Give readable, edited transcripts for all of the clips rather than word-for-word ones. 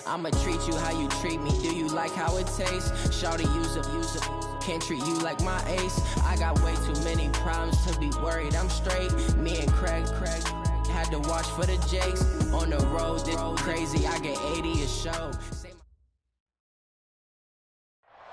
I'ma treat you how you treat me. Do you like how it tastes? Shawty, use up. Can't treat you like my ace. I got way too many problems to be worried. I'm straight. Me and Craig had to watch for the Jakes. On the road, this crazy. I get 80 a show.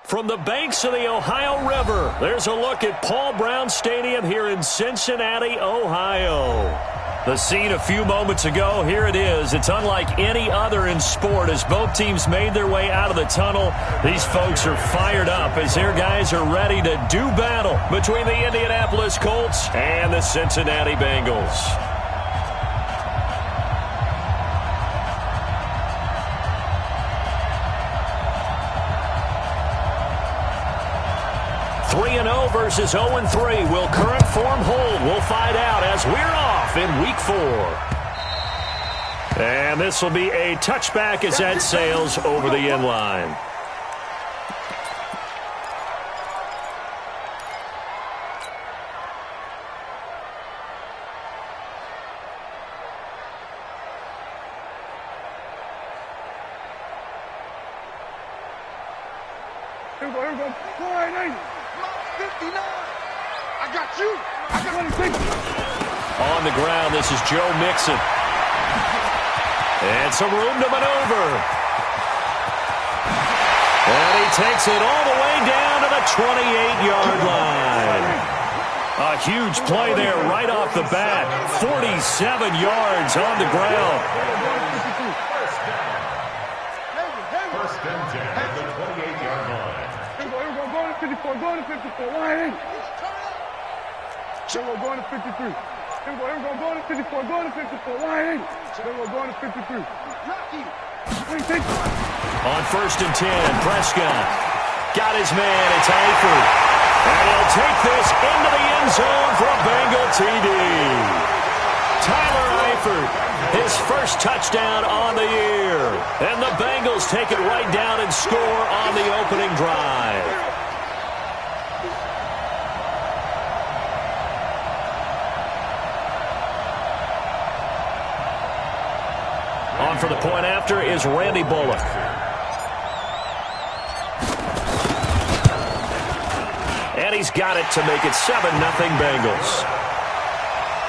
From the banks of the Ohio River, there's a look at Paul Brown Stadium here in Cincinnati, Ohio. The scene a few moments ago, here it is. It's unlike any other in sport as both teams made their way out of the tunnel. These folks are fired up as their guys are ready to do battle between the Indianapolis Colts and the Cincinnati Bengals. Versus 0-3. Will current form hold? We'll find out as we're off in Week 4. And this will be a touchback as that sails over the end line. Here we go. 480. 59. I got you. I got 26. On the ground, this is Joe Mixon. And some room to maneuver. And he takes it all the way down to the 28-yard line. A huge play there right off the bat. 47 yards on the ground. First and 10 at the 28-yard line. Here we go. Going to 54. Going to 54. Line. Here we go. Going to 53. Here we go. Going to 54. Going to 54. Line. Here we go. Going to 53. On first and 10, Prescott got his man. It's Eifert. And he'll take this into the end zone for a Bengal TD. Tyler Eifert, his first touchdown on the year. And the Bengals take it right down and score on the opening drive. On for the point after is Randy Bullock. And he's got it to make it 7-0 Bengals.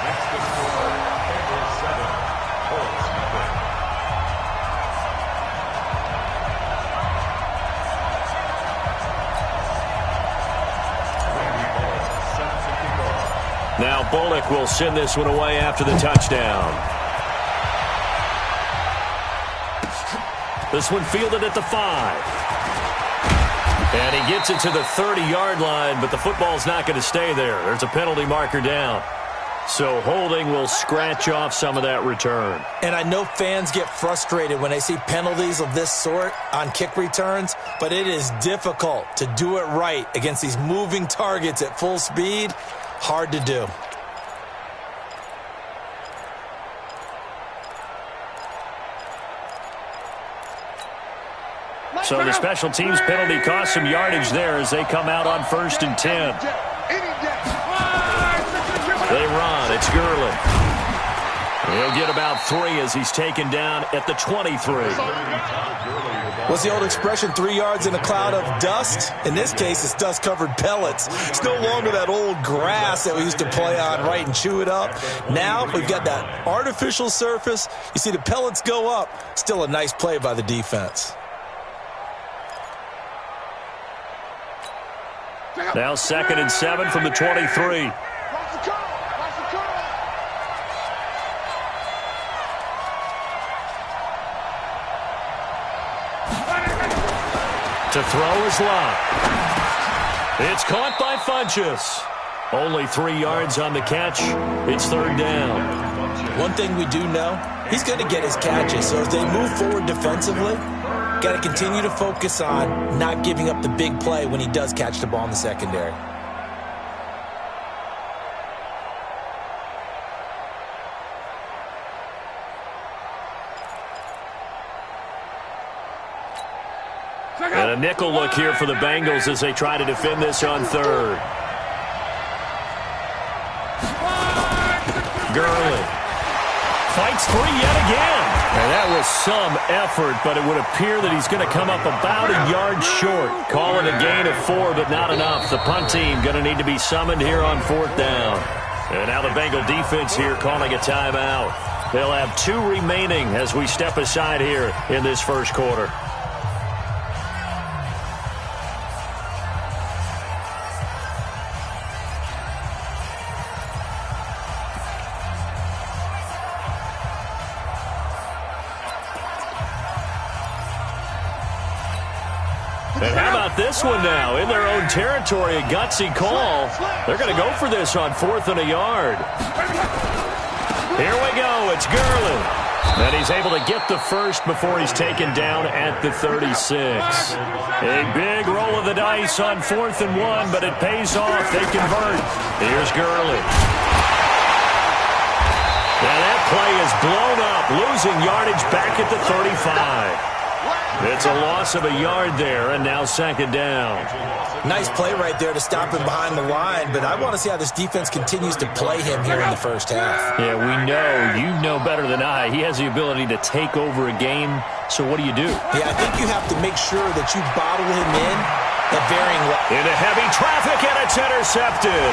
Next to score, Bengals 7, Colts nothing. Now Bullock will send this one away after the touchdown. This one fielded at the 5. And he gets it to the 30-yard line, but the football's not going to stay there. There's a penalty marker down. So holding will scratch off some of that return. And I know fans get frustrated when they see penalties of this sort on kick returns, but it is difficult to do it right against these moving targets at full speed. Hard to do. So the special teams penalty cost some yardage there as they come out on first and 10. They run. It's Gurley. He'll get about 3 as he's taken down at the 23. What's the old expression, 3 yards in a cloud of dust? In this case, it's dust-covered pellets. It's no longer that old grass that we used to play on, right, and chew it up. Now we've got that artificial surface. You see the pellets go up. Still a nice play by the defense. Now 2nd and 7 from the 23. To throw is Locke. It's caught by Funchess. Only 3 yards on the catch. It's 3rd down. One thing we do know, he's going to get his catches. So as they move forward defensively, got to continue to focus on not giving up the big play when he does catch the ball in the secondary. And a nickel look here for the Bengals as they try to defend this on 3rd. Gurley fights 3 yet again. And that was some effort, but it would appear that he's going to come up about a yard short. Call it a gain of 4, but not enough. The punt team going to need to be summoned here on 4th down. And now the Bengal defense here calling a timeout. They'll have 2 remaining as we step aside here in this first quarter. And how about this one now? In their own territory, a gutsy call. They're going to go for this on 4th and a yard. Here we go. It's Gurley. And he's able to get the first before he's taken down at the 36. A big roll of the dice on 4th and 1, but it pays off. They convert. Here's Gurley. And that play is blown up, losing yardage back at the 35. It's a loss of a yard there, and now 2nd down. Nice play right there to stop him behind the line, but I want to see how this defense continues to play him here in the first half. Yeah, we know. You know better than I. He has the ability to take over a game, so what do? Yeah, I think you have to make sure that you bottle him in at varying levels. Into heavy traffic, and it's intercepted.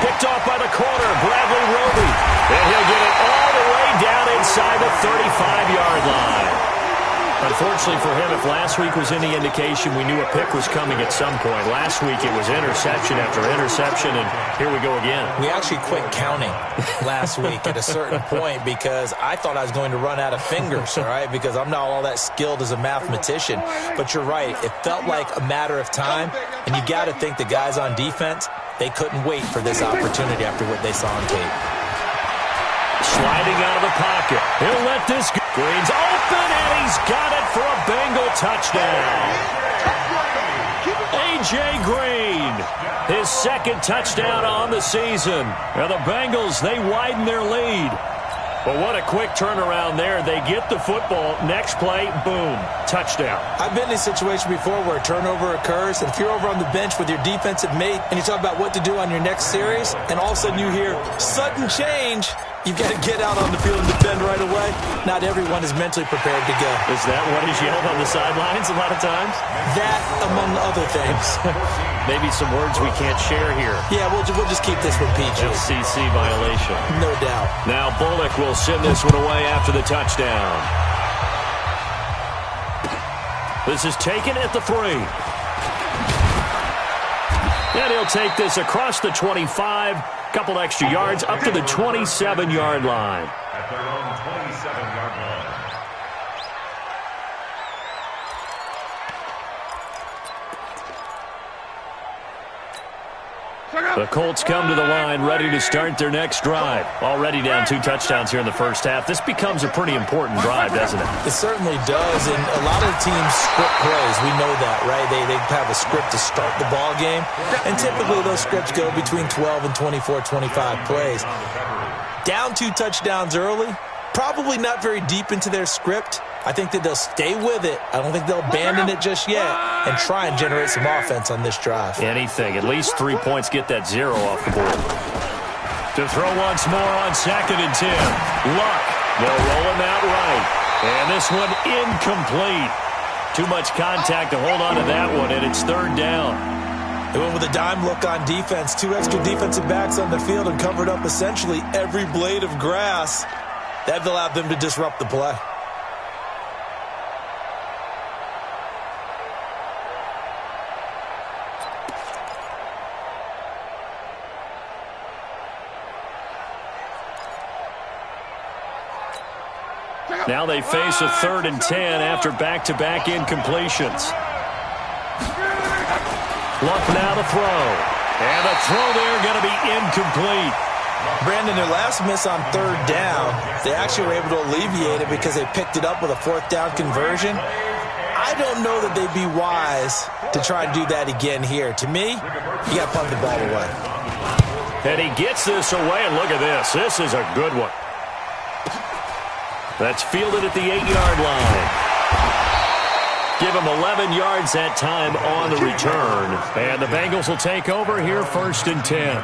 Picked off by the corner, Bradley Roby. And he'll get it all the way down inside the 35-yard line. Unfortunately for him, if last week was any indication, we knew a pick was coming at some point. Last week it was interception after interception, and here we go again. We actually quit counting last week at a certain point because I thought I was going to run out of fingers, all right, because I'm not all that skilled as a mathematician. But you're right. It felt like a matter of time, and you got to think the guys on defense, they couldn't wait for this opportunity after what they saw on tape. Sliding out of the pocket. He'll let this go. Green's open, and he's got it for a Bengal touchdown. A.J. Green, his 2nd touchdown on the season. Now the Bengals, they widen their lead. But what a quick turnaround there. They get the football. Next play, boom, touchdown. I've been in a situation before where a turnover occurs, and if you're over on the bench with your defensive mate and you talk about what to do on your next series, and all of a sudden you hear sudden change, you've got to get out on the field and defend right away. Not everyone is mentally prepared to go. Is that what is yelled on the sidelines a lot of times? That, among other things. Maybe some words we can't share here. Yeah, we'll just keep this one PG. FCC violation. No doubt. Now Bullock will send this one away after the touchdown. This is taken at the 3. And he'll take this across the 25. Couple extra yards up to the 27-yard line. At their own 27-yard line. The Colts come to the line ready to start their next drive. Already down 2 touchdowns here in the first half. This becomes a pretty important drive, doesn't it? It certainly does, and a lot of the teams script plays. We know that, right? They have a script to start the ball game, and typically those scripts go between 12 and 24, 25 plays. Down 2 touchdowns early, probably not very deep into their script. I think that they'll stay with it. I don't think they'll abandon it just yet and try and generate some offense on this drive. Anything. At least 3 points, get that 0 off the board. To throw once more on 2nd and 10. Luck. They'll roll him out right. And this one incomplete. Too much contact to hold on to that one, and it's 3rd down. They went with a dime look on defense. 2 extra defensive backs on the field and covered up essentially every blade of grass. That allowed them to disrupt the play. Now they face a 3rd and 10 after back-to-back incompletions. Luck now to throw. And the throw there going to be incomplete. Brandon, their last miss on 3rd down, they actually were able to alleviate it because they picked it up with a 4th down conversion. I don't know that they'd be wise to try and do that again here. To me, you got to punt the ball away. And he gets this away, and look at this. This is a good one. That's fielded at the 8-yard line. Give him 11 yards that time on the return. And the Bengals will take over here 1st and 10.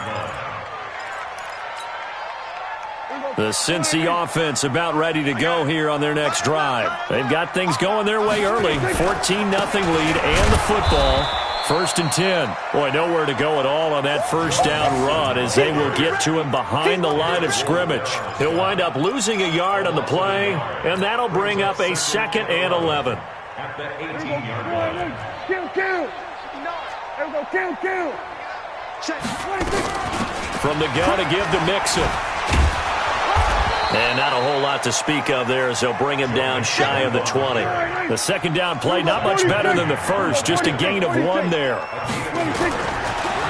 The Cincy offense about ready to go here on their next drive. They've got things going their way early. 14-0 lead and the football. 1st and 10. Boy, nowhere to go at all on that first down run as they will get to him behind the line of scrimmage. He'll wind up losing a yard on the play, and that'll bring up a 2nd and 11. At the 18-yard line. Kill. There we go, kill. Check. From the gun to give to Mixon. And not a whole lot to speak of there as they'll bring him down shy of the 20. The second down play not much better than the first, just a gain of 1 there.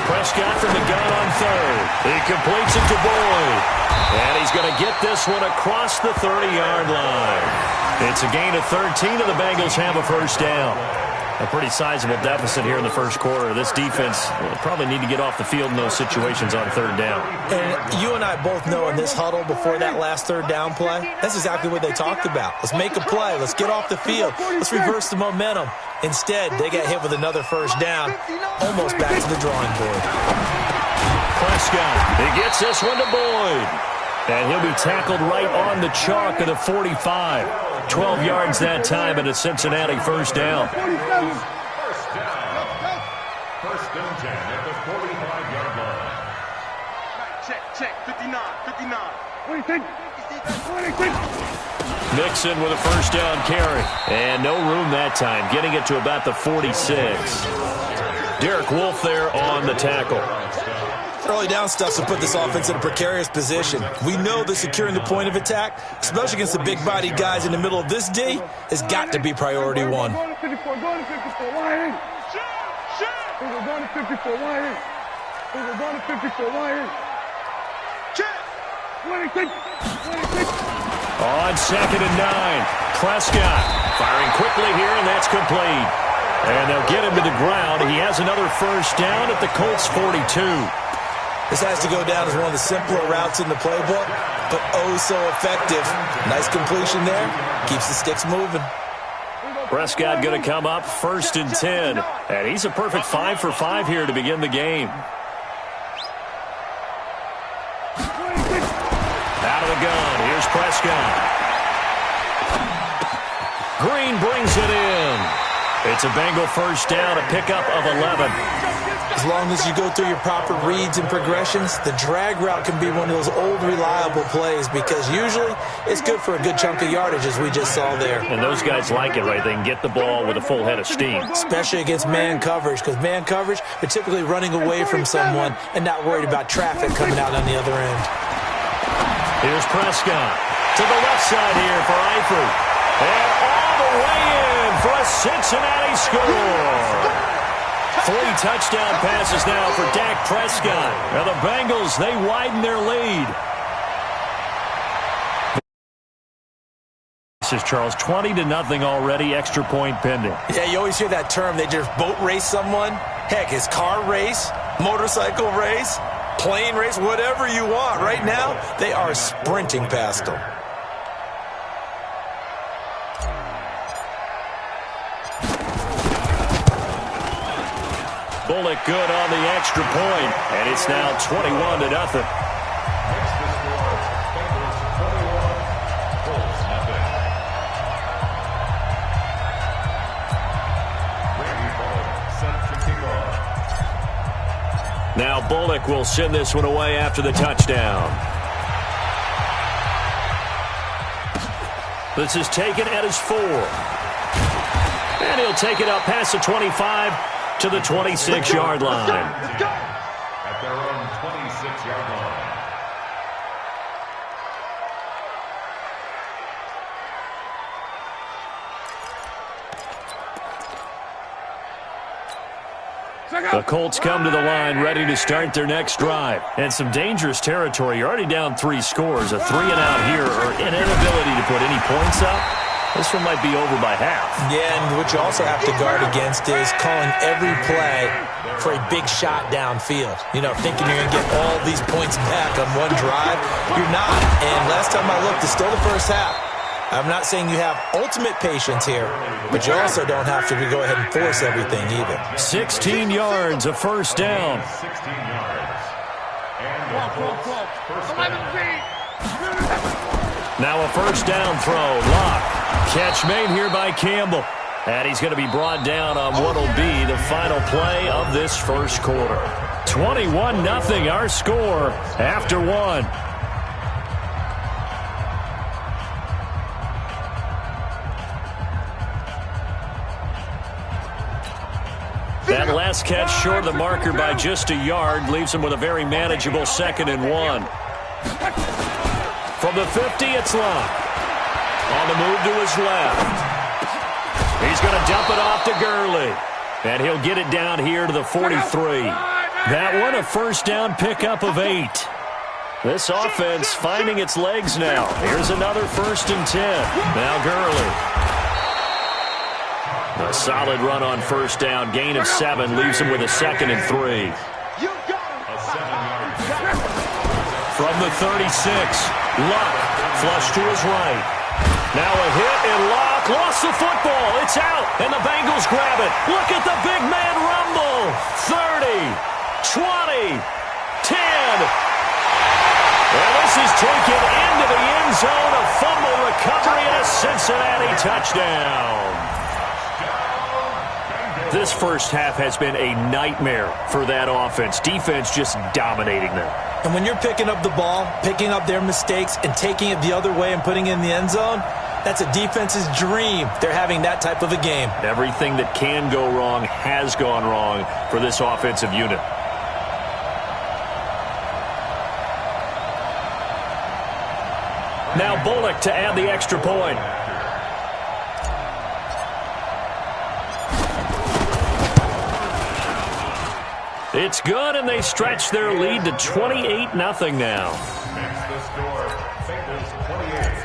Prescott from the gun on 3rd. He completes it to Boyd. And he's going to get this one across the 30-yard line. It's a gain of 13, and the Bengals have a first down. A pretty sizable deficit here in the first quarter. This defense will probably need to get off the field in those situations on 3rd down. And you and I both know in this huddle before that last 3rd down play, that's exactly what they talked about. Let's make a play. Let's get off the field. Let's reverse the momentum. Instead, they got hit with another first down, almost back to the drawing board. Prescott, he gets this one to Boyd. And he'll be tackled right on the chalk of the 45. 12 yards that time, and a Cincinnati first down. First down. 1st and 10 at the 45-yard line. Check. 59. Mixon with a first down carry. And no room that time, getting it to about the 46. Derek Wolfe there on the tackle. Early down stuff to put this offense in a precarious position. We know that securing the point of attack, especially against the big-bodied guys in the middle of this D, has got to be priority 1. Going to 54, line in. Going to 54, line in. Going to 54, line in. Check. 26. On 2nd and 9, Prescott firing quickly here, and that's complete. And they'll get him to the ground. He has another first down at the Colts 42. This has to go down as one of the simpler routes in the playbook, but oh so effective. Nice completion there. Keeps the sticks moving. Prescott going to come up 1st and 10. And he's a perfect 5 for 5 here to begin the game. Out of the gun. Here's Prescott. Green brings it in. It's a Bengal first down, a pickup of 11. As long as you go through your proper reads and progressions, the drag route can be one of those old reliable plays because usually it's good for a good chunk of yardage as we just saw there. And those guys like it, right? They can get the ball with a full head of steam. Especially against man coverage because man coverage, they're typically running away from someone and not worried about traffic coming out on the other end. Here's Prescott to the left side here for Eifert. And all the way in for a Cincinnati score. 3 touchdown passes now for Dak Prescott. Now the Bengals, they widen their lead. This is Charles, 20-0 already, extra point pending. Yeah, you always hear that term. They just boat race someone. Heck, it's car race, motorcycle race, plane race, whatever you want. Right now, they are sprinting past them. Bullock good on the extra point, and it's now 21-0. Now Bullock will send this one away after the touchdown. This is taken at his 4. And he'll take it up past the 25 to the 26-yard line. At their own 26-yard line. The Colts come to the line ready to start their next drive. And some dangerous territory. You're already down 3 scores. A 3-and-out here or an inability to put any points up. This one might be over by half. Yeah, and what you also have to guard against is calling every play for a big shot downfield. You know, thinking you're going to get all these points back on one drive. You're not. And last time I looked, it's still the first half. I'm not saying you have ultimate patience here, but you also don't have to go ahead and force everything either. 16 yards, a first down. 16 yards. And the Colts first down. Now a first down throw. Lock. Catch made here by Campbell. And he's going to be brought down on what will be the final play of this first quarter. 21-0 our score after one. That last catch short of the marker by just a yard leaves him with a very manageable 2nd and 1. From the 50, it's Locke. On the move to his left. He's going to dump it off to Gurley. And he'll get it down here to the 43. That one a first down pickup of 8. This offense finding its legs now. Here's another 1st and 10. Now Gurley. A solid run on first down. Gain of 7 leaves him with a 2nd and 3. From the 36, Luck flush to his right. Now a hit and Luck lost the football. It's out, and the Bengals grab it. Look at the big man rumble. 30, 20, 10. And this is taken into the end zone. A fumble recovery and a Cincinnati touchdown. This first half has been a nightmare for that offense. Defense just dominating them. And when you're picking up the ball, picking up their mistakes, and taking it the other way and putting it in the end zone, that's a defense's dream. They're having that type of a game. Everything that can go wrong has gone wrong for this offensive unit. Now Bullock to add the extra point. It's good, and they stretch their lead to 28-0 now. That's the score. Bengals 28,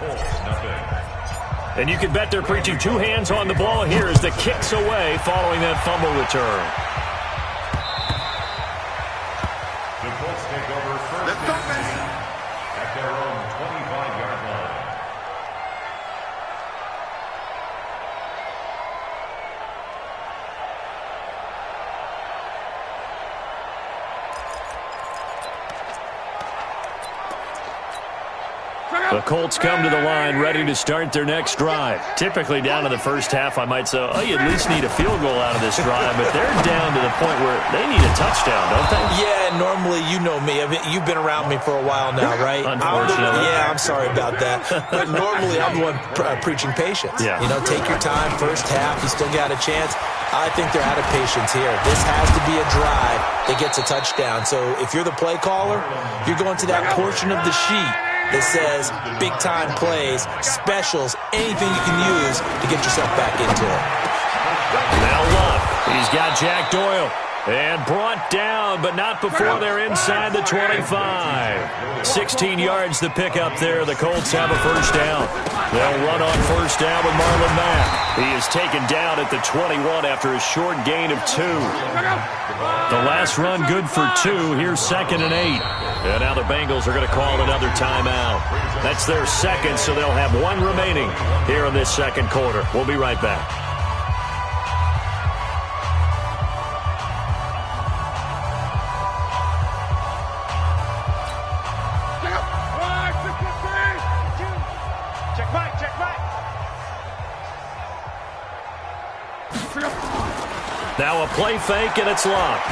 Colts 0. And you can bet they're preaching 2 hands on the ball here as the kick's away following that fumble return. The Colts take over first and 10 at their own 25-yard line. The Colts come to the line ready to start their next drive. Typically down to the first half, I might say, oh, you at least need a field goal out of this drive, but they're down to the point where they need a touchdown, don't they? Yeah, normally, you know me. I mean, you've been around me for a while now, right? Unfortunately. I'm sorry about that. But normally, I'm the one preaching patience. Yeah. You know, take your time. First half, you still got a chance. I think they're out of patience here. This has to be a drive that gets a touchdown. So if you're the play caller, you're going to that portion of the sheet that says big-time plays, specials, anything you can use to get yourself back into it. Now Luck. He's got Jack Doyle. And brought down, but not before they're inside the 25. 16 yards to pick up there. The Colts have a first down. They'll run on first down with Marlon Mack. He is taken down at the 21 after a short gain of 2. The last run good for 2. Here's 2nd and 8. And now the Bengals are going to call another timeout. That's their second, so they'll have 1 remaining here in this second quarter. We'll be right back. Now a play fake, and it's Locke.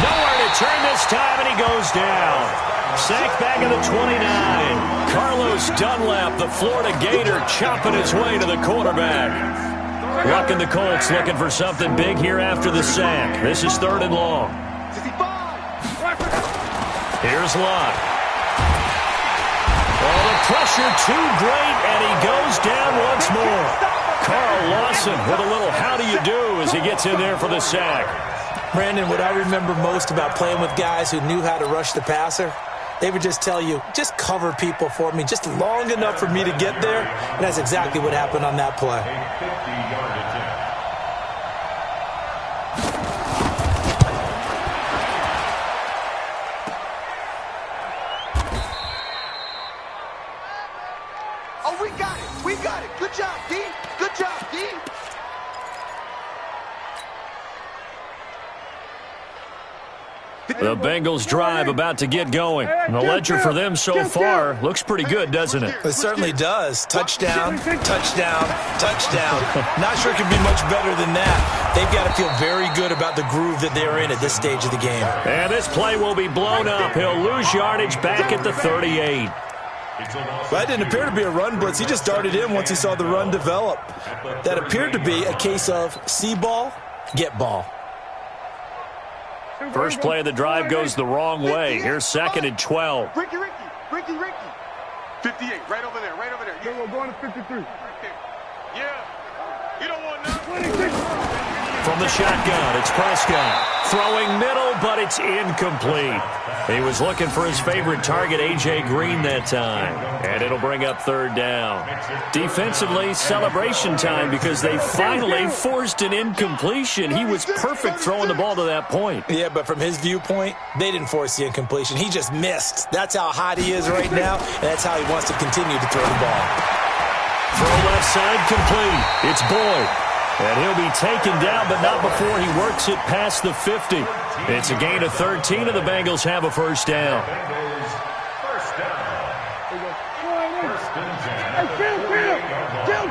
Nowhere to turn this time, and he goes down. Sacked back at the 29. Carlos Dunlap, the Florida Gator, chopping his way to the quarterback. Luck and the Colts looking for something big here after the sack. This is 3rd and long. Here's Locke. Oh, the pressure too great, and he goes down once more. Carl Lawson with a little how do you do as he gets in there for the sack. Brandon, what I remember most about playing with guys who knew how to rush the passer, they would just tell you, just cover people for me just long enough for me to get there, and that's exactly what happened on that play. A 50-yard attempt. Oh, we got it. We got it. Good job, D. Good job, D. The Bengals drive about to get going. And the ledger for them so far looks pretty good, doesn't it? It certainly does. Touchdown, touchdown, touchdown. Not sure it could be much better than that. They've got to feel very good about the groove that they're in at this stage of the game. And this play will be blown up. He'll lose yardage back at the 38. That didn't appear to be a run blitz. He just darted in once he saw the run develop. That appeared to be a case of see ball, get ball. First play of the drive goes the wrong way. Here's 2nd and 12. Ricky. 58, right over there. Then we're going to 53. Right there. Yeah. You don't want none. From the shotgun, it's Prescott. Throwing middle, but it's incomplete. He was looking for his favorite target, A.J. Green, that time. And it'll bring up 3rd down. Defensively, celebration time because they finally forced an incompletion. He was perfect throwing the ball to that point. Yeah, but from his viewpoint, they didn't force the incompletion. He just missed. That's how hot he is right now, and that's how he wants to continue to throw the ball. Throw left side complete. It's Boyd. And he'll be taken down, but not before he works it past the 50. It's a gain of 13, and the Bengals have a 1st down.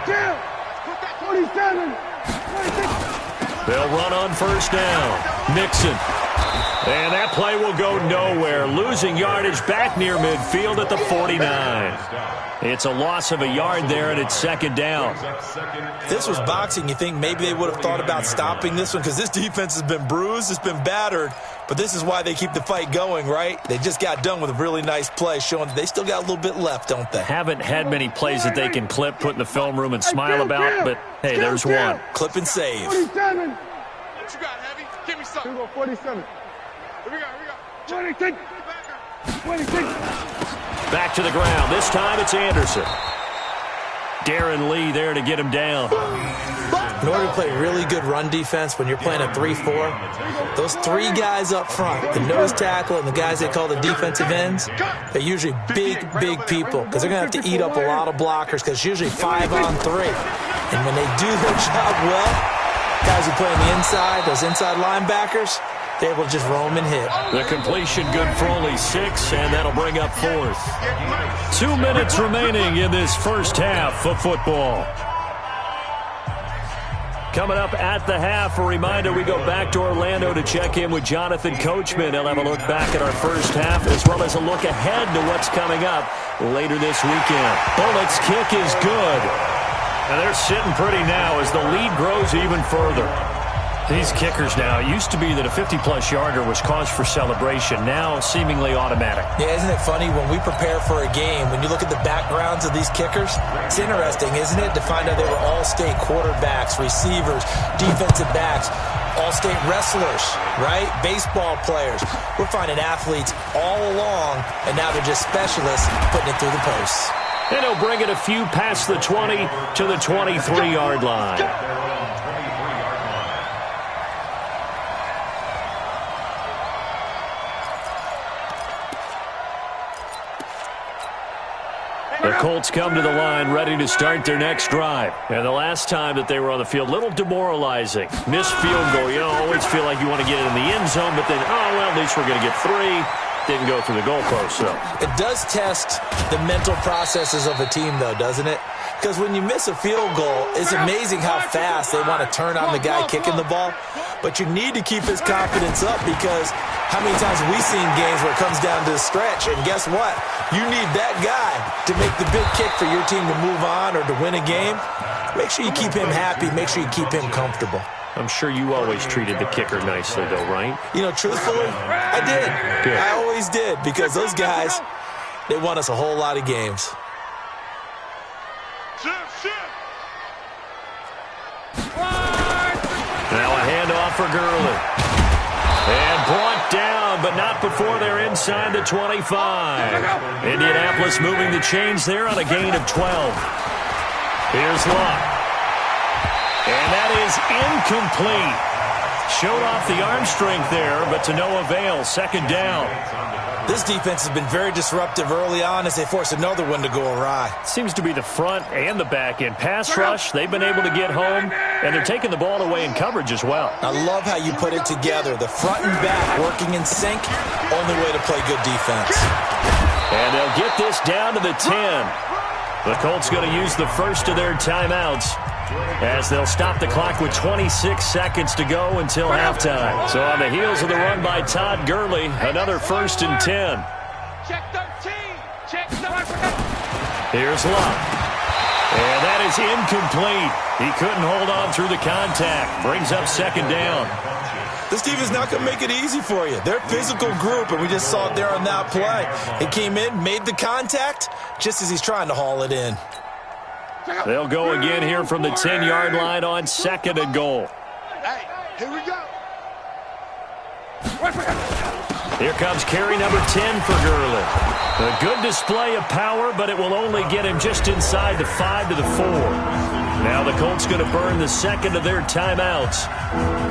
Kill. 47. They'll run on 1st down. Mixon. And that play will go nowhere. Losing yardage back near midfield at the 49. It's a loss of a yard there, and it's 2nd down. If this was boxing, you think maybe they would have thought about stopping this one because this defense has been bruised, it's been battered, but this is why they keep the fight going, right? They just got done with a really nice play, showing that they still got a little bit left, don't they? Haven't had many plays that they can clip, put in the film room, and smile about, but, hey, there's one. Clip and save. 47. What you got, Heavy? Give me something. Here we go, 47. Here we go. 26. 26. Back to the ground. This time it's Anderson. Darren Lee there to get him down. In order to play really good run defense when you're playing a 3-4, those 3 guys up front, the nose tackle and the guys they call the defensive ends, they're usually big people because they're going to have to eat up a lot of blockers because it's usually 5-on-3. And when they do their job well, guys who play on the inside, those inside linebackers, they're able to just roam and hit. The completion good for only 6, and that'll bring up 4th. 2 minutes remaining in this first half of football. Coming up at the half, a reminder, we go back to Orlando to check in with Jonathan Coachman. He'll have a look back at our first half as well as a look ahead to what's coming up later this weekend. Bullett's kick is good. And they're sitting pretty now as the lead grows even further. These kickers now, it used to be that a 50-plus yarder was cause for celebration. Now, seemingly automatic. Yeah, isn't it funny when we prepare for a game, when you look at the backgrounds of these kickers, it's interesting, isn't it, to find out they were all-state quarterbacks, receivers, defensive backs, all-state wrestlers, right? Baseball players. We're finding athletes all along, and now they're just specialists putting it through the posts. And he'll bring it a few past the 20 to the 23-yard line. The Colts come to the line ready to start their next drive. And the last time that they were on the field, a little demoralizing. Missed field goal. You know, always feel like you want to get it in the end zone, but then, oh, well, at least we're going to get 3. Didn't go through the goalpost, so. It does test the mental processes of a team, though, doesn't it? Because when you miss a field goal, it's amazing how fast they want to turn on the guy kicking the ball. But you need to keep his confidence up because how many times have we seen games where it comes down to the stretch? And guess what? You need that guy to make the big kick for your team to move on or to win a game. Make sure you keep him happy. Make sure you keep him comfortable. I'm sure you always treated the kicker nicely, though, right? You know, truthfully, I did. Good. I always did because those guys, they won us a whole lot of games. Now a handoff for Gurley. And brought down, but not before they're inside the 25. Indianapolis moving the chains there on a gain of 12. Here's Luck. And that is incomplete. Showed off the arm strength there, but to no avail. Second down. This defense has been very disruptive early on as they force another one to go awry. Seems to be the front and the back end. Pass rush, they've been able to get home, and they're taking the ball away in coverage as well. I love how you put it together. The front and back working in sync, only way to play good defense. And they'll get this down to the 10. The Colts going to use the first of their timeouts as they'll stop the clock with 26 seconds to go until halftime. So on the heels of the run by Todd Gurley, another 1st and 10. Check 13. Check 13. Here's Luck. And that is incomplete. He couldn't hold on through the contact. Brings up second down. This team is not going to make it easy for you. They're a physical group, and we just saw it there on that play. He came in, made the contact, just as he's trying to haul it in. They'll go again here from the 10-yard line on 2nd and goal. Hey, here we go. Here comes carry number 10 for Gurley. A good display of power, but it will only get him just inside the 5 to the 4. Now the Colts going to burn the second of their timeouts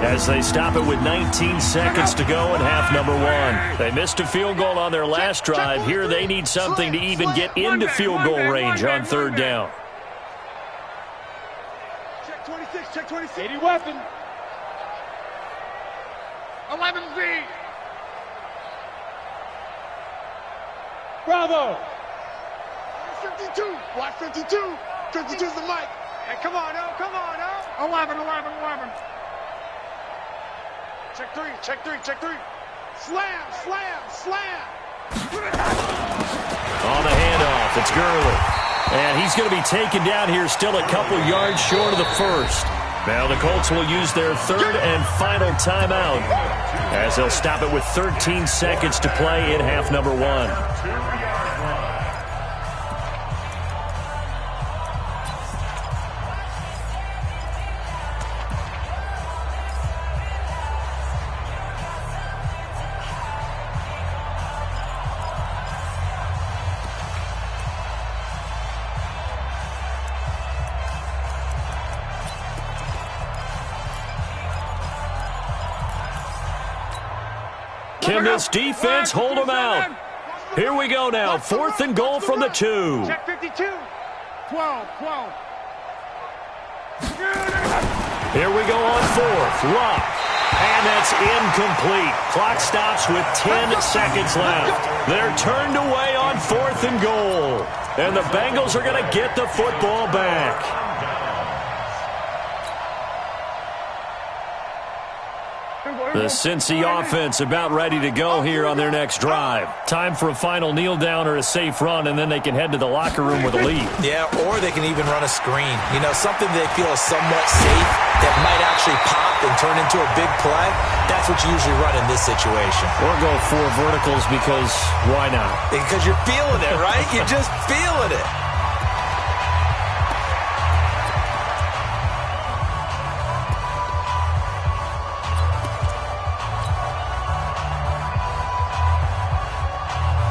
as they stop it with 19 seconds to go in half number 1. They missed a field goal on their last drive. Here they need something to even get into field goal range on 3rd down. Check 26. Check 26. 80 weapon. 11Z. Bravo. 52. Watch 52. 52 is the mic. Hey, come on, oh, come on, oh. 11. Check 3. Check 3. Check 3. Slam. On the handoff, it's Gurley. And he's going to be taken down here still a couple yards short of the first. Now the Colts will use their 3rd and final timeout as they'll stop it with 13 seconds to play in half number 1. Can this defense hold them out? Here we go now. 4th and goal from the 2. Check 52. 12. Here we go on 4th. Luck. And that's incomplete. Clock stops with 10 seconds left. They're turned away on 4th and goal. And the Bengals are going to get the football back. The Cincy offense about ready to go here on their next drive. Time for a final kneel down or a safe run, and then they can head to the locker room with a lead. Yeah, or they can even run a screen. You know, something they feel is somewhat safe that might actually pop and turn into a big play. That's what you usually run in this situation. Or go 4 verticals because why not? Because you're feeling it, right? You're just feeling it.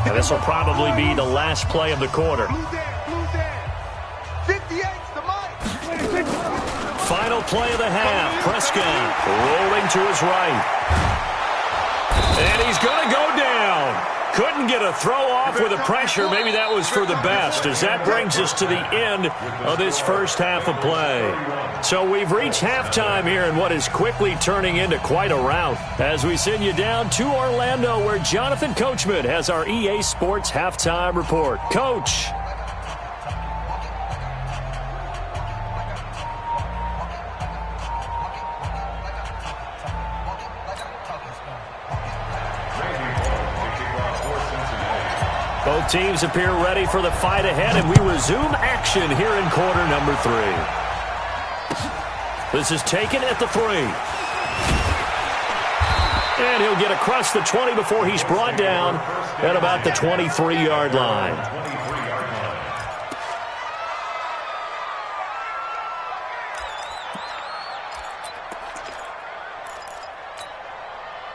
And this will probably be the last play of the quarter. Blue there. 58's the mic. Final play of the half. Prescott rolling to his right. And he's going to go down. Couldn't get a throw off with the pressure. Maybe that was for the best, as that brings us to the end of this first half of play. So we've reached halftime here in what is quickly turning into quite a rout as we send you down to Orlando, where Jonathan Coachman has our EA Sports halftime report. Coach. Both teams appear ready for the fight ahead, and we resume action here in quarter number 3. This is taken at the 3. And he'll get across the 20 before he's brought down at about the 23-yard line.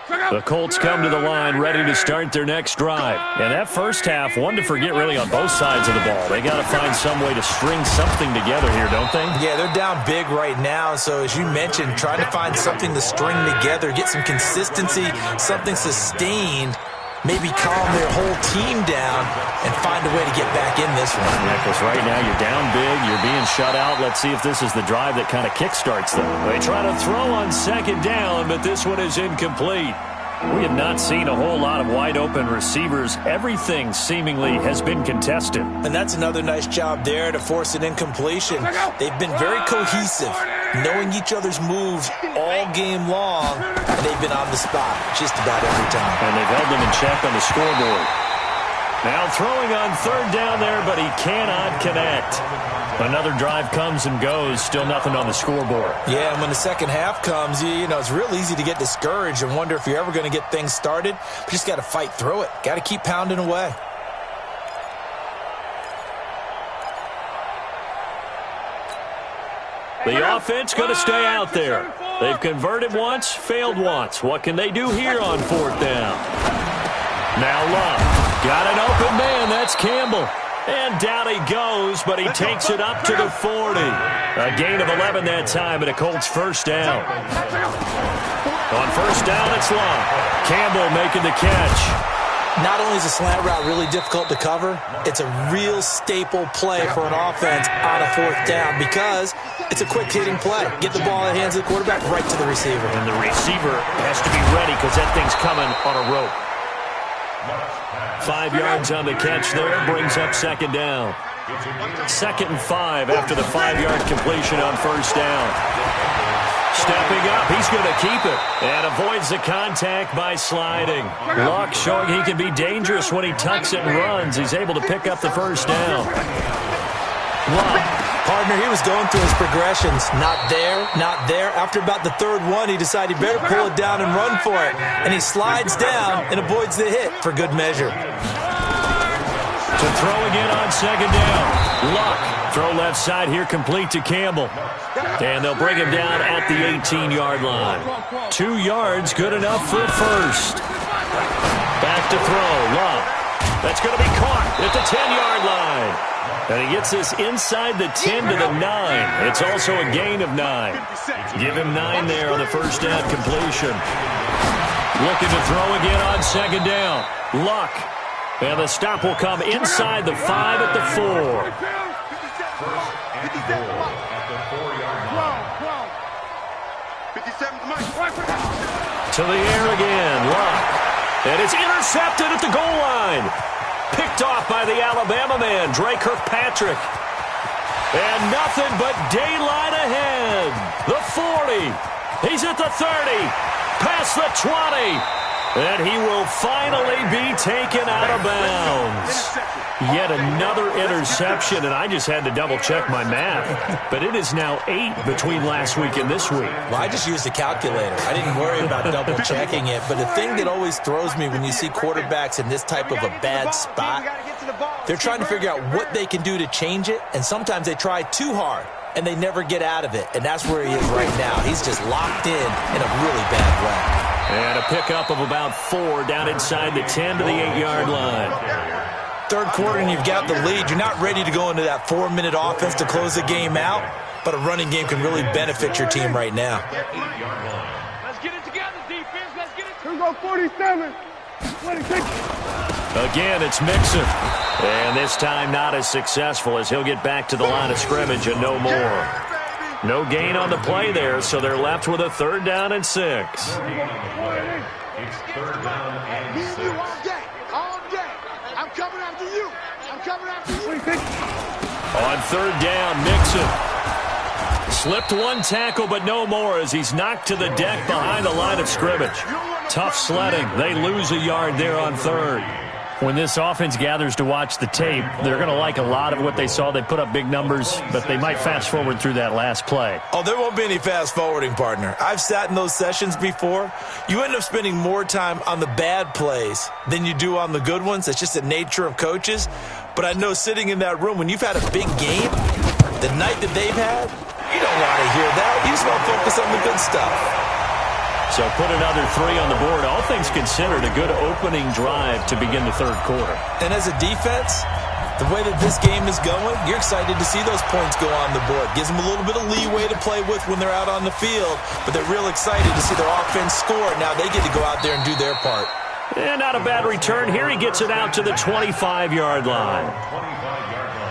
The Colts come to the line ready to start their next drive. And that first half, one to forget really on both sides of the ball. They got to find some way to string something together here, don't they? Yeah, they're down big right now. So as you mentioned, trying to find something to string together, get some consistency, something sustained, maybe calm their whole team down and find a way to get back in this one. Yeah, because right now you're down big, you're being shut out. Let's see if this is the drive that kind of kickstarts them. They try to throw on second down, but this one is incomplete. We have not seen a whole lot of wide-open receivers. Everything seemingly has been contested. And that's another nice job there to force an incompletion. They've been very cohesive, knowing each other's moves all game long, and they've been on the spot just about every time. And they've held them in check on the scoreboard. Now throwing on third down there, but he cannot connect. Another drive comes and goes, still nothing on the scoreboard. Yeah, and when the second half comes, you know, it's real easy to get discouraged and wonder if you're ever going to get things started. But you just got to fight through it. Got to keep pounding away. The offense going to stay out there. They've converted once, failed once. What can they do here on fourth down? Now Love. Got an open man. That's Campbell. And down he goes, but he takes it up to the 40. A gain of 11 that time, and a Colts first down. On first down, it's Love. Campbell making the catch. Not only is a slant route really difficult to cover, it's a real staple play for an offense on a fourth down because it's a quick-hitting play. Get the ball in the hands of the quarterback right to the receiver. And the receiver has to be ready because that thing's coming on a rope. 5 yards on the catch there, brings up second down. 2nd and 5 after the 5-yard completion on first down. Stepping up, he's going to keep it and avoids the contact by sliding. Luck showing he can be dangerous when he tucks it and runs. He's able to pick up the first down. Luck. Partner, he was going through his progressions. Not there, not there. After about the third one, he decided he better pull it down and run for it. And he slides down and avoids the hit for good measure. To throw again on second down. Luck. Throw left side here complete to Campbell. And they'll bring him down at the 18-yard line. 2 yards, good enough for first. Back to throw. Luck. That's going to be caught at the 10-yard line. And he gets this inside the 10 to the 9. It's also a gain of 9. Give him 9 there on the first down completion. Looking to throw again on second down. Luck. And the stop will come inside the 5 at the 4. To the air again. Luck. And it's intercepted at the goal line. Picked off by the Alabama man, Dre Kirkpatrick. And nothing but daylight ahead. The 40. He's at the 30. Past the 20. And he will finally be taken out of bounds. Yet another interception, and I just had to double-check my math. But it is now 8 between last week and this week. Well, I just used a calculator. I didn't worry about double-checking it. But the thing that always throws me when you see quarterbacks in this type of a bad spot, they're trying to figure out what they can do to change it, and sometimes they try too hard, and they never get out of it. And that's where he is right now. He's just locked in a really bad way. And a pickup of about 4 down inside the 10 to the 8-yard line. Third quarter and you've got the lead. You're not ready to go into that 4-minute offense to close the game out, but a running game can really benefit your team right now. Let's get it together, defense. Let's get it. Here we go, 47. 26. Again, it's Mixon. And this time not as successful as he'll get back to the line of scrimmage and no more. No gain on the play there, so they're left with a 3rd down and 6. It's 3rd down and 6. All day. I'm coming after you. I'm coming after you. On 3rd down, Mixon. Slipped one tackle, but no more as he's knocked to the deck behind the line of scrimmage. Tough sledding. They lose a yard there on 3rd. When this offense gathers to watch the tape, they're going to like a lot of what they saw. They put up big numbers, but they might fast forward through that last play. Oh, there won't be any fast forwarding, partner. I've sat in those sessions before. You end up spending more time on the bad plays than you do on the good ones. That's just the nature of coaches. But I know sitting in that room, when you've had a big game, the night that they've had, you don't want to hear that. You just want to focus on the good stuff. So put another 3 on the board. All things considered, a good opening drive to begin the third quarter. And as a defense, the way that this game is going, you're excited to see those points go on the board. Gives them a little bit of leeway to play with when they're out on the field, but they're real excited to see their offense score. Now they get to go out there and do their part. And not a bad return here. He gets it out to the 25-yard line. 25-yard line.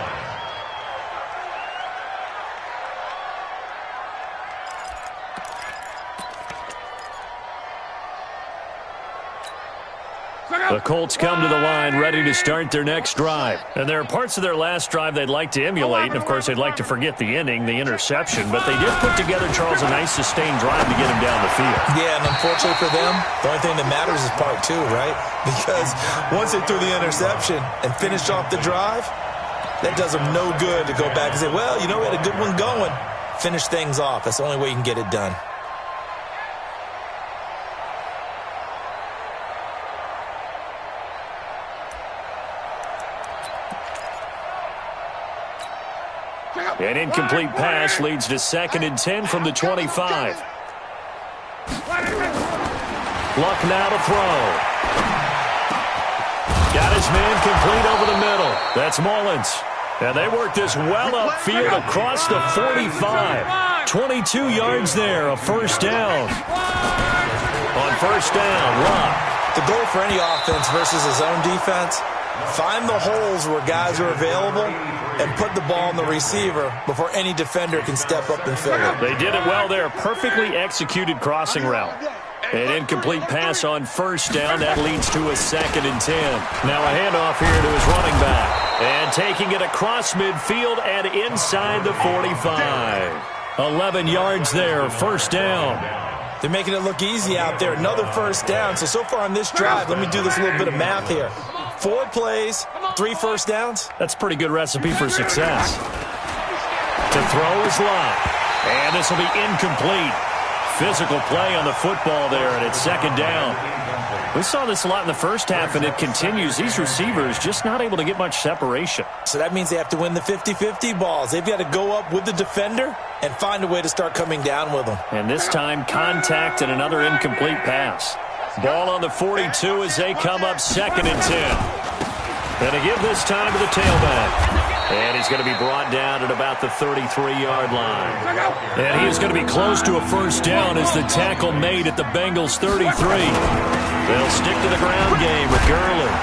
The Colts come to the line ready to start their next drive. And there are parts of their last drive they'd like to emulate. And, of course, they'd like to forget the inning, the interception. But they did put together, Charles, a nice sustained drive to get him down the field. Yeah, and unfortunately for them, the only thing that matters is part 2, right? Because once they threw the interception and finished off the drive, that does them no good to go back and say, well, you know, we had a good one going. Finish things off. That's the only way you can get it done. An incomplete pass leads to 2nd and 10 from the 25. Luck now to throw. Got his man complete over the middle. That's Mullins. And they work this well upfield across the 45. 22 yards there, a first down. On first down, Luck. The goal for any offense versus his own defense, find the holes where guys are available and put the ball in the receiver before any defender can step up and fill it. They did it well there. Perfectly executed crossing route. An incomplete pass on first down. That leads to a 2nd and 10. Now a handoff here to his running back. And taking it across midfield and inside the 45. 11 yards there, first down. They're making it look easy out there. Another first down. So far on this drive, let me do this little bit of math here. 4 plays, 3 first downs. That's a pretty good recipe for success. To throw is Luck. And this will be incomplete. Physical play on the football there, and it's 2nd down. We saw this a lot in the first half, and it continues. These receivers just not able to get much separation. So that means they have to win the 50-50 balls. They've got to go up with the defender and find a way to start coming down with them. And this time, contact and another incomplete pass. Ball on the 42 as they come up 2nd and 10. And to give this time to the tailback. And he's going to be brought down at about the 33-yard line. And he is going to be close to a first down as the tackle made at the Bengals 33. They'll stick to the ground game with Gurley.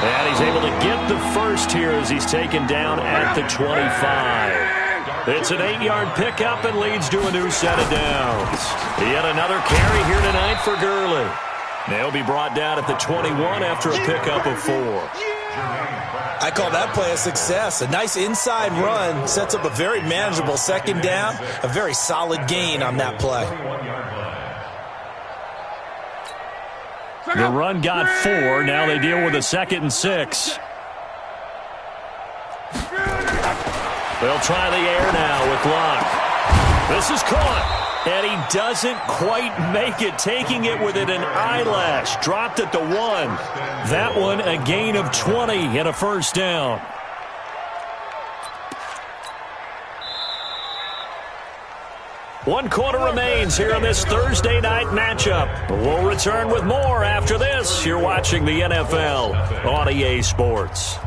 And he's able to get the first here as he's taken down at the 25. It's an 8-yard pickup and leads to a new set of downs. Yet another carry here tonight for Gurley. They'll be brought down at the 21 after a pickup of 4. I call that play a success. A nice inside run sets up a very manageable 2nd down. A very solid gain on that play. The run got 4. Now they deal with a 2nd and 6. They'll try the air now with Luck. This is caught. And he doesn't quite make it, taking it within an eyelash. Dropped at the 1. That one a gain of 20 and a first down. One quarter remains here in this Thursday night matchup. We'll return with more after this. You're watching the NFL on EA Sports.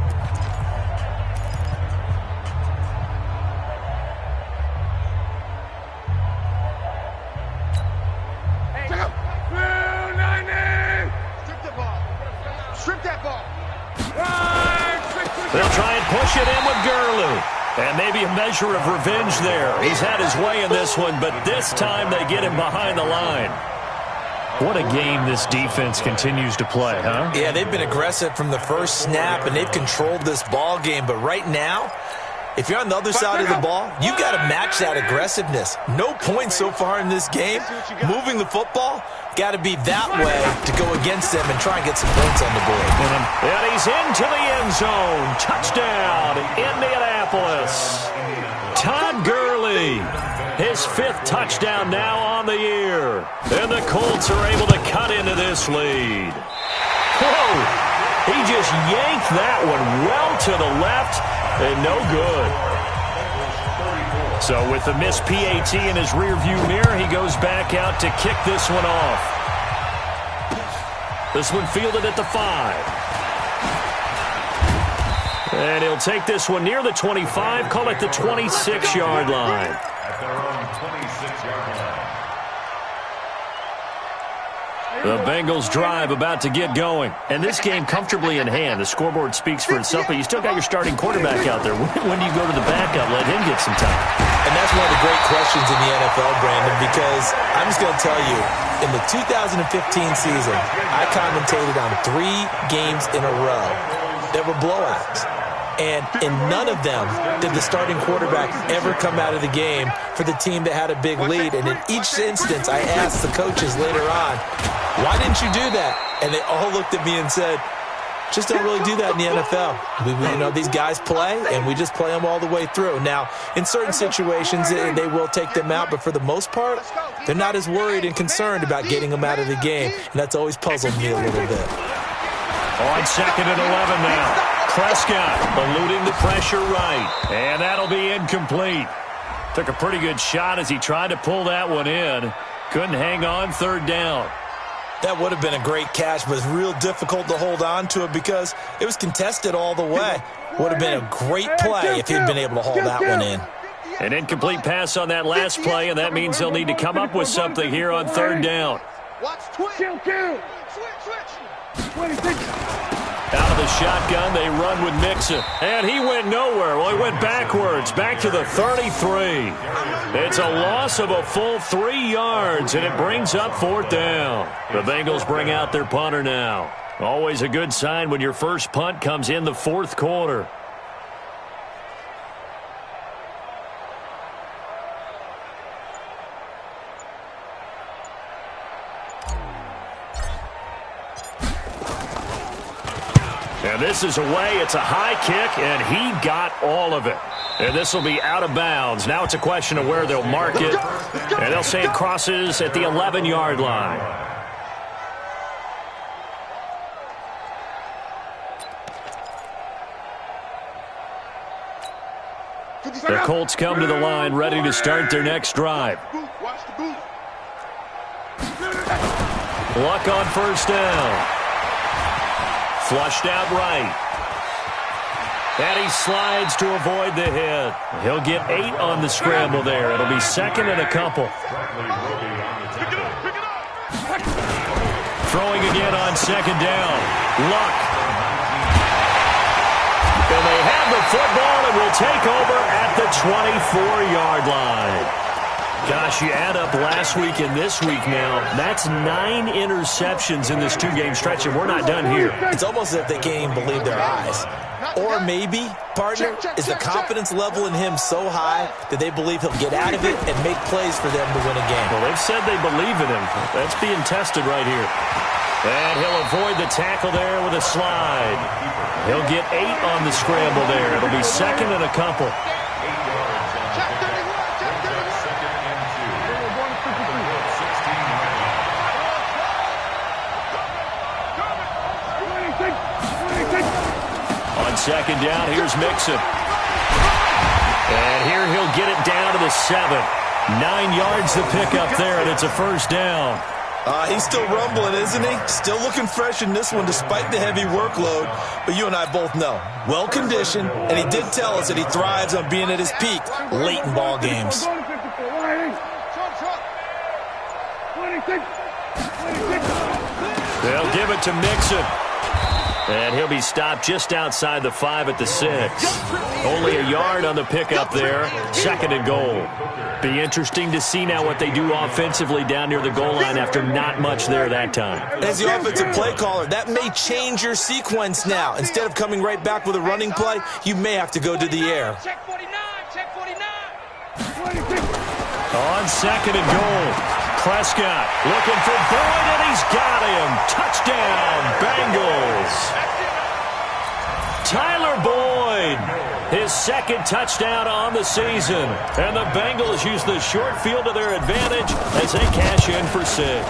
They'll try and push it in with Gurley. And maybe a measure of revenge there. He's had his way in this one, but this time they get him behind the line. What a game this defense continues to play, huh? Yeah, they've been aggressive from the first snap, and they've controlled this ball game. But right now, if you're on the other side of the ball, you've got to match that aggressiveness. No points so far in this game. Moving the football, got to be that way to go against them and try and get some points on the board. And he's into the end zone. Touchdown, Indianapolis. Todd Gurley, his 5th touchdown now on the year. And the Colts are able to cut into this lead. Whoa! He just yanked that one well to the left and no good. So with the missed PAT in his rearview mirror, he goes back out to kick this one off. This one fielded at the 5. And he'll take this one near the 25, call it the 26-yard line. At their own 26-yard line. The Bengals drive about to get going. And this game comfortably in hand. The scoreboard speaks for itself, but you still got your starting quarterback out there. When do you go to the backup? Let him get some time. And that's one of the great questions in the NFL, Brandon, because I'm just going to tell you, in the 2015 season, I commentated on 3 games in a row that were blowouts. And in none of them did the starting quarterback ever come out of the game for the team that had a big lead. And in each instance, I asked the coaches later on, why didn't you do that? And they all looked at me and said, just don't really do that in the NFL. These guys play, and we just play them all the way through. Now, in certain situations, they will take them out, but for the most part, they're not as worried and concerned about getting them out of the game. And that's always puzzled me a little bit. On 2nd and 11 now. Prescott eluding the pressure right. And that'll be incomplete. Took a pretty good shot as he tried to pull that one in. Couldn't hang on 3rd down. That would have been a great catch, but it's real difficult to hold on to it because it was contested all the way. Would have been a great play if he'd been able to hold that one in. An incomplete pass on that last play, and that means they'll need to come up with something here on 3rd down. Out of the shotgun, they run with Mixon. And he went nowhere. Well, he went backwards, back to the 33. It's a loss of a full 3 yards, and it brings up 4th down. The Bengals bring out their punter now. Always a good sign when your first punt comes in the 4th quarter. And this is away. It's a high kick, and he got all of it. And this will be out of bounds. Now it's a question of where they'll mark it. And they'll say it crosses at the 11-yard line. The Colts come to the line, ready to start their next drive. Luck on 1st down. Flushed out right. And he slides to avoid the hit. He'll get 8 on the scramble there. It'll be 2nd and a couple. Throwing again on 2nd down. Luck. And they have the football and will take over at the 24-yard line. Gosh, you add up last week and this week now, that's 9 interceptions in this 2-game stretch, and we're not done here. It's almost as if they can't even believe their eyes. Or maybe, partner, is the confidence level in him so high that they believe he'll get out of it and make plays for them to win a game. Well, they've said they believe in him. That's being tested right here. And he'll avoid the tackle there with a slide. He'll get 8 on the scramble there. It'll be 2nd and a couple. On 2nd down, here's Mixon. And here he'll get it down to the 7. 9 yards to pick up there, and it's a 1st down. He's still rumbling, isn't he? Still looking fresh in this one despite the heavy workload. But you and I both know, well-conditioned, and he did tell us that he thrives on being at his peak late in ball games. They'll give it to Mixon. And he'll be stopped just outside the 5 at the 6. Only a yard on the pickup there. 2nd and goal. Be interesting to see now what they do offensively down near the goal line after not much there that time. As the offensive play caller, that may change your sequence now. Instead of coming right back with a running play, you may have to go to the air. Check 49, check 49. On 2nd and goal. Prescott looking for Boyd, and he's got him. Touchdown, Bengals. Tyler Boyd, his 2nd touchdown on the season. And the Bengals use the short field to their advantage as they cash in for 6.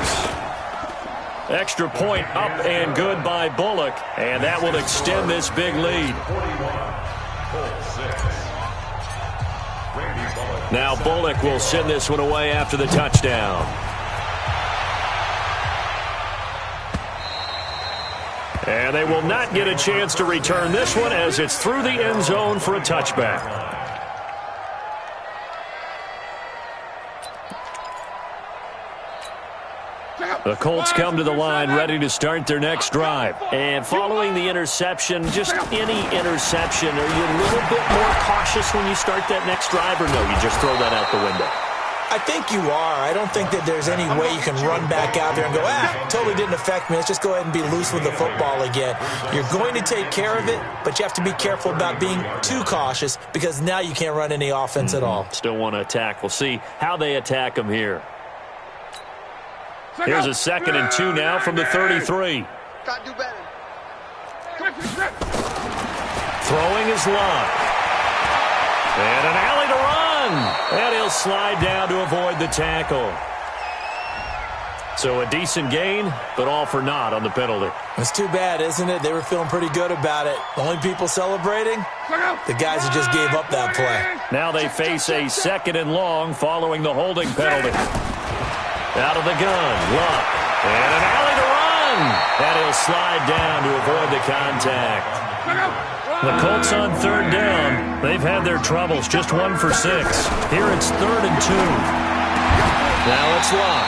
Extra point up and good by Bullock, and that will extend this big lead. 41-6. Randy Bullock. Now Bullock will send this one away after the touchdown. And they will not get a chance to return this one as it's through the end zone for a touchback. The Colts come to the line ready to start their next drive. And following the interception, just any interception, are you a little bit more cautious when you start that next drive, or no, you just throw that out the window? I think you are. I don't think that there's any way you can run back out there and go, totally didn't affect me. Let's just go ahead and be loose with the football again. You're going to take care of it, but you have to be careful about being too cautious because now you can't run any offense at all. Still want to attack. We'll see how they attack them here. Here's a 2nd and 2 now from the 33. Try to do better. Throwing is Love. And an alley to run. And he'll slide down to avoid the tackle. So a decent gain, but all for naught on the penalty. It's too bad, isn't it? They were feeling pretty good about it. The only people celebrating? The guys who just gave up that play. Now they face a 2nd and long following the holding penalty. Out of the gun, Luck. And an alley to run. And he'll slide down to avoid the contact. The Colts on 3rd down. They've had their troubles, just 1 for 6. Here it's 3rd and 2. Now it's Luck.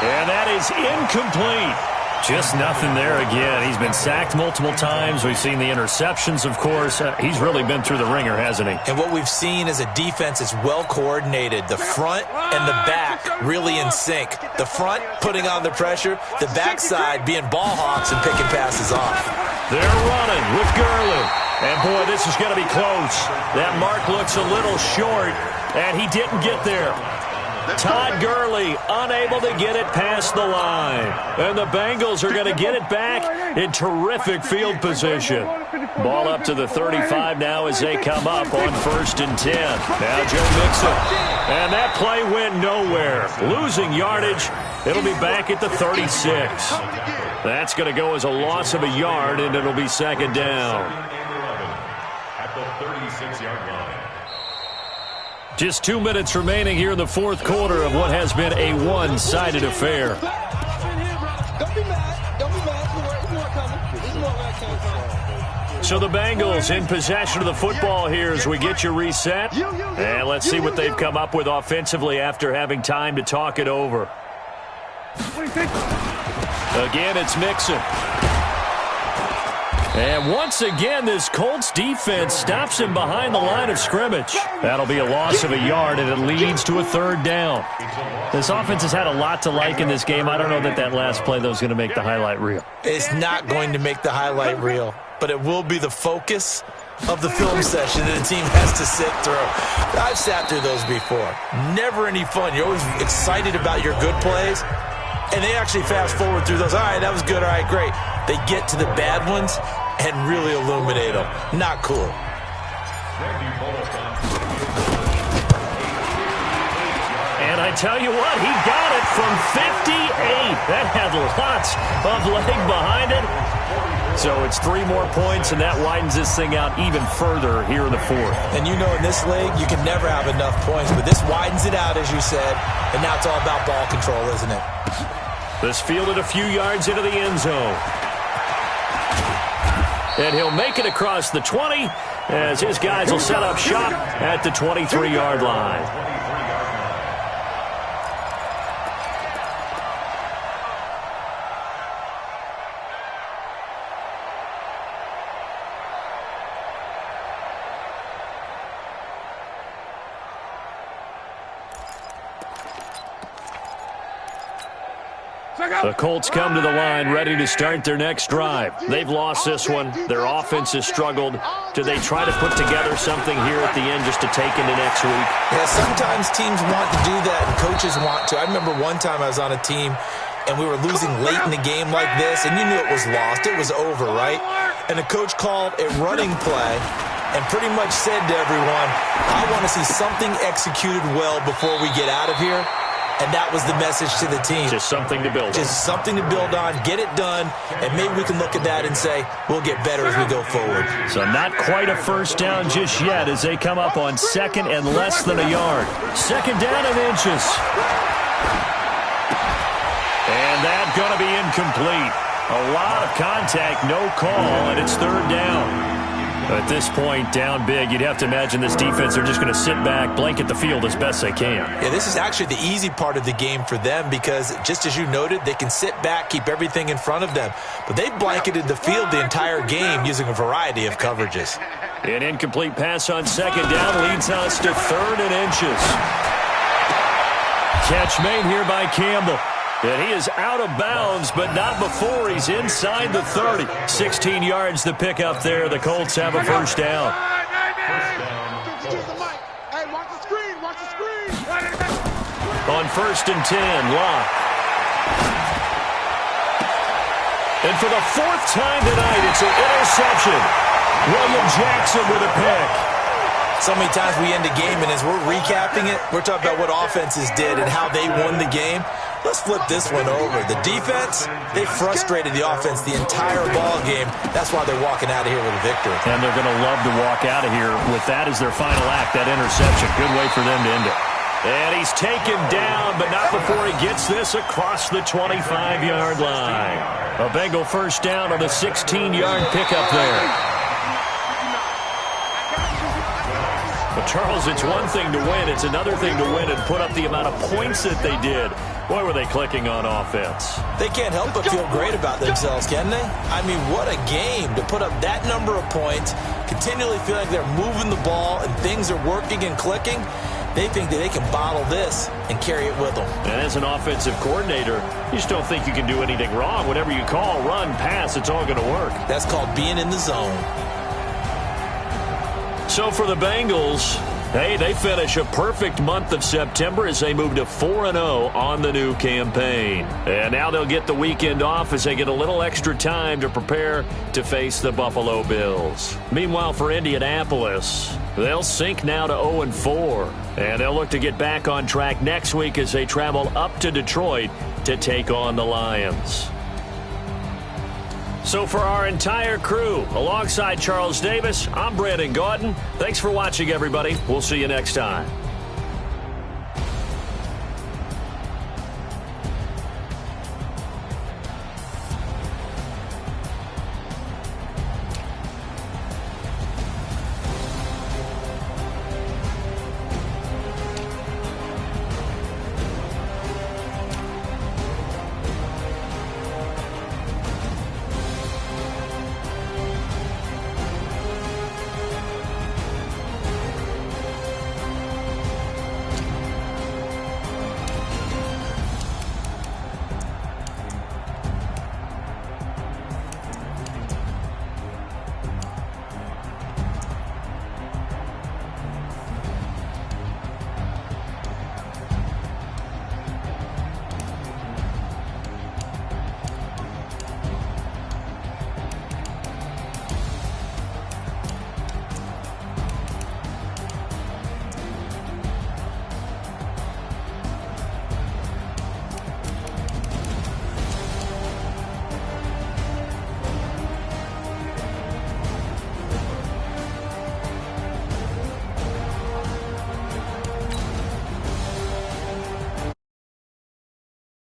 And that is incomplete. Just nothing there again. He's been sacked multiple times. We've seen the interceptions, of course. He's really been through the ringer, hasn't he? And what we've seen is a defense that's well coordinated. The front and the back really in sync. The front putting on the pressure. The backside being ball hawks and picking passes off. They're running with Gurley. And, boy, this is going to be close. That mark looks a little short, and he didn't get there. Todd Gurley unable to get it past the line. And the Bengals are going to get it back in terrific field position. Ball up to the 35 now as they come up on 1st and 10. Now Joe Mixon. And that play went nowhere. Losing yardage. It'll be back at the 36. That's going to go as a loss of a yard, and it'll be 2nd down. At the 36-yard line. Just 2 minutes remaining here in the 4th quarter of what has been a one-sided affair. So the Bengals in possession of the football here as we get you reset. And let's see what they've come up with offensively after having time to talk it over. Again, it's Mixon. And once again, this Colts defense stops him behind the line of scrimmage. That'll be a loss of a yard, and it leads to a 3rd down. This offense has had a lot to like in this game. I don't know that last play, though, is going to make the highlight reel. It's not going to make the highlight reel, but it will be the focus of the film session that a team has to sit through. I've sat through those before. Never any fun. You're always excited about your good plays, and they actually fast forward through those. All right, that was good. All right, great. They get to the bad ones and really illuminate them. Not cool. And I tell you what, he got it from 58. That had lots of leg behind it. So it's 3 more points, and that widens this thing out even further here in the 4th. And you know in this league, you can never have enough points, but this widens it out, as you said, and now it's all about ball control, isn't it? This fielded a few yards into the end zone. And he'll make it across the 20 as his guys will set up shop at the 23-yard line. The Colts come to the line ready to start their next drive. They've lost this one. Their offense has struggled. Do they try to put together something here at the end just to take into next week? Yeah, sometimes teams want to do that and coaches want to. I remember one time I was on a team and we were losing late in the game like this, and you knew it was lost. It was over, right? And the coach called a running play and pretty much said to everyone, I want to see something executed well before we get out of here. and that was the message to the team. Just something to build on. Just something to build on, get it done, and maybe we can look at that and say, we'll get better as we go forward. So not quite a first down just yet as they come up on second and less than a yard. Second down and inches. And that's going to be incomplete. A lot of contact, no call, and it's third down. At this point, down big, you'd have to imagine this defense are just going to sit back, blanket the field as best they can. Yeah, this is actually the easy part of the game for them because, just as you noted, they can sit back, keep everything in front of them. But they've blanketed the field the entire game using a variety of coverages. An incomplete pass on second down leads us to third and inches. Catch made here by Campbell. And he is out of bounds, but not before he's inside the 30. 16 yards to pick up there. The Colts have a first down. On first and 10, Locke. And for the fourth time tonight, it's an interception. William Jackson with a pick. So many times we end a game, and as we're recapping it, we're talking about what offenses did and how they won the game. Let's flip this one over. The defense, they frustrated the offense the entire ball game. That's why they're walking out of here with a victory. And they're going to love to walk out of here with that as their final act, that interception. Good way for them to end it. And he's taken down, but not before he gets this across the 25-yard line. A Bengal first down on a 16-yard pickup there. But, Charles, it's one thing to win. It's another thing to win and put up the amount of points that they did. Boy, were they clicking on offense. They can't help but feel great about themselves, can they? I mean, what a game to put up that number of points, continually feel like they're moving the ball and things are working and clicking. They think that they can bottle this and carry it with them. And as an offensive coordinator, you just don't think you can do anything wrong. Whatever you call, run, pass, it's all going to work. That's called being in the zone. So for the Bengals, hey, they finish a perfect month of September as they move to 4-0 on the new campaign. And now they'll get the weekend off as they get a little extra time to prepare to face the Buffalo Bills. Meanwhile, for Indianapolis, they'll sink now to 0-4. And they'll look to get back on track next week as they travel up to Detroit to take on the Lions. So for our entire crew, alongside Charles Davis, I'm Brandon Gaudin. Thanks for watching, everybody. We'll see you next time.